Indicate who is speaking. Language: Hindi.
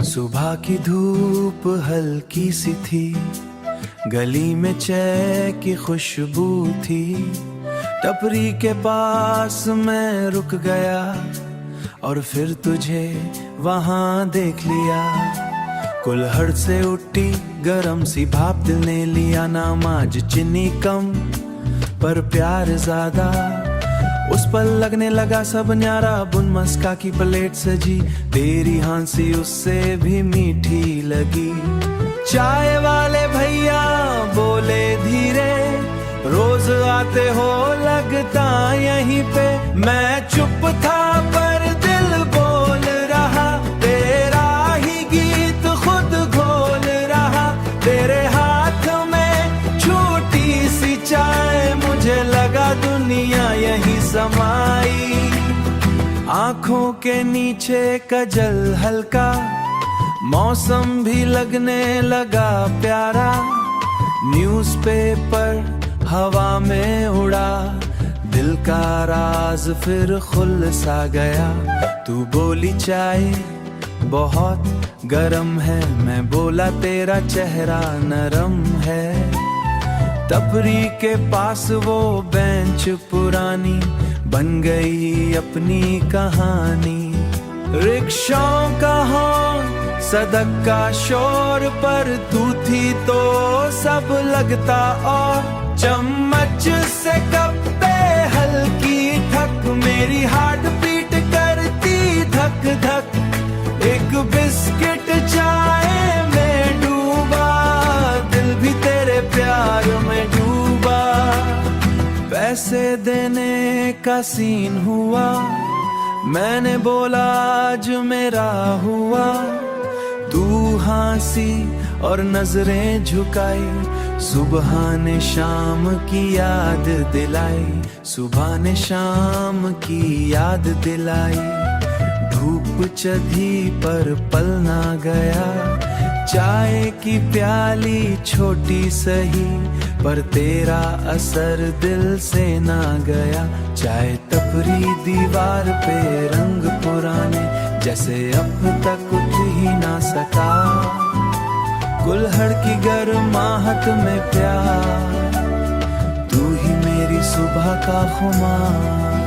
Speaker 1: सुबह की धूप हल्की सी थी, गली में चाय की खुशबू थी। टपरी के पास मैं रुक गया और फिर तुझे वहां देख लिया। कुल्हड़ से उठी गरम सी भाप, दिल ने लिया नाम आज चीनी कम पर प्यार ज्यादा। उस पल लगने लगा सब न्यारा, बुन मस्का की प्लेट सजी, तेरी हंसी उससे भी मीठी लगी। चाय वाले भैया बोले धीरे, रोज आते हो लगता यहीं पे। मैं चुप था पर दिल बोल रहा, तेरा ही गीत खुद घोल रहा। तेरे हाथ में छोटी सी चाय, मुझे लगा दुनिया यही समाई। आंखों के नीचे कजल हल्का, मौसम भी लगने लगा प्यारा। न्यूज़पेपर हवा में उड़ा, दिल का राज फिर खुल सा गया। तू बोली चाय बहुत गरम है, मैं बोला तेरा चेहरा नरम है। टपरी के पास वो बेंच पुरानी, बन गई अपनी कहानी। रिक्शाओं का हॉर्न, सड़क का शोर, पर तू थी तो सब लगता। और चम्मच से कप पे हल्की ठक, मेरी हार्ट बीट करती धक धक। एक बिस्किट चाय में डूबा, दिल भी तेरे प्यार में डूबा। पैसे देने का सीन हुआ, मैंने बोला आज मेरा हुआ। तू हंसी और नजरें झुकाई, सुबह ने शाम की याद दिलाई। सुबह ने शाम की याद दिलाई। धूप चढ़ी पर पल ना गया, चाय की प्याली छोटी सही, पर तेरा असर दिल से ना गया। चाय टपरी दीवार पे रंग पुराने, जैसे अब तक उठ ही ना सका। कुल्हड़ की गर्माहट में प्यार, तू ही मेरी सुबह का खुमार।